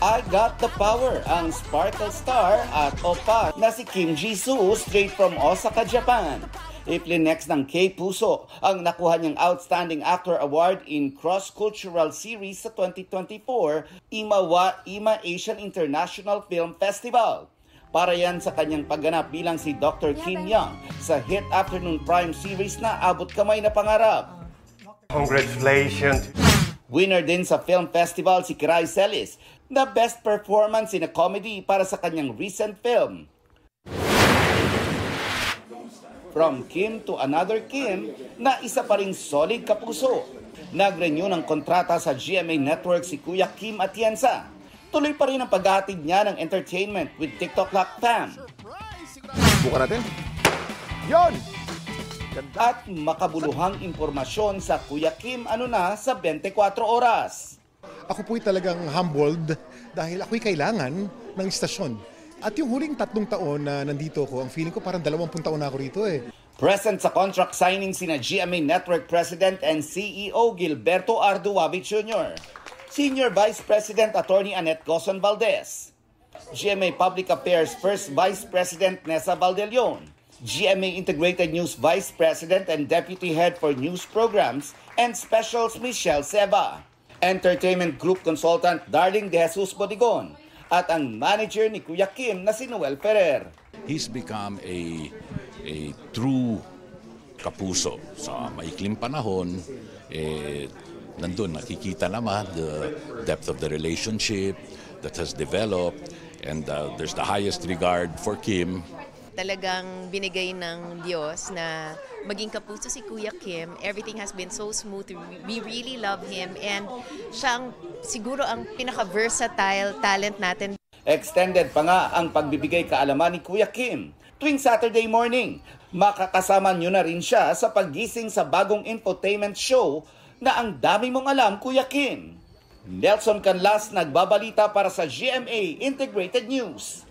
I Got the Power ang Sparkle Star at Oppa na si Kim Jisoo straight from Osaka, Japan. Next ng K-Puso ang nakuha niyang Outstanding Actor Award in Cross-Cultural Series sa 2024 Ima Asian International Film Festival. Para yan sa kanyang pagganap bilang si Dr. Kim Young sa hit afternoon prime series na Abot Kamay na Pangarap. Congratulations! Winner din sa film festival si Kiray Celis na Best Performance in a Comedy para sa kanyang recent film. From Kim to Another Kim na isa pa ring solid kapuso. Nag-renew ng kontrata sa GMA Network si Kuya Kim Atienza. Tuloy pa rin ang paghahatid niya ng entertainment with TikTok Lock Fam. Buka natin. Yon! At makabuluhang impormasyon sa Kuya Kim sa 24 oras. Ako po'y talagang humbled dahil ako'y kailangan ng istasyon. At yung huling 3 taon na nandito ko, ang feeling ko parang 20 taon na ako rito eh. Present sa contract signing sina GMA Network President and CEO Gilberto Arduavi Jr., Senior Vice President Attorney Annette Gozon Valdez, GMA Public Affairs First Vice President Nessa Valdelion, GMA Integrated News Vice President and Deputy Head for News Programs and Specials Michelle Seba, Entertainment Group Consultant Darling De Jesus Bodigon, at ang manager ni Kuya Kim na si Noel Ferrer. He's become a true kapuso. Sa maikling panahon, nandun nakikita naman the depth of the relationship that has developed, and there's the highest regard for Kim. Talagang binigay ng Diyos na maging kapuso si Kuya Kim. Everything has been so smooth. We really love him, and siya siguro ang pinaka-versatile talent natin. Extended pa nga ang pagbibigay kaalaman ni Kuya Kim. Tuwing Saturday morning, makakasama nyo na rin siya sa paggising sa bagong infotainment show na Ang Dami Mong Alam, Kuya Kim. Nelson Canlas nagbabalita para sa GMA Integrated News.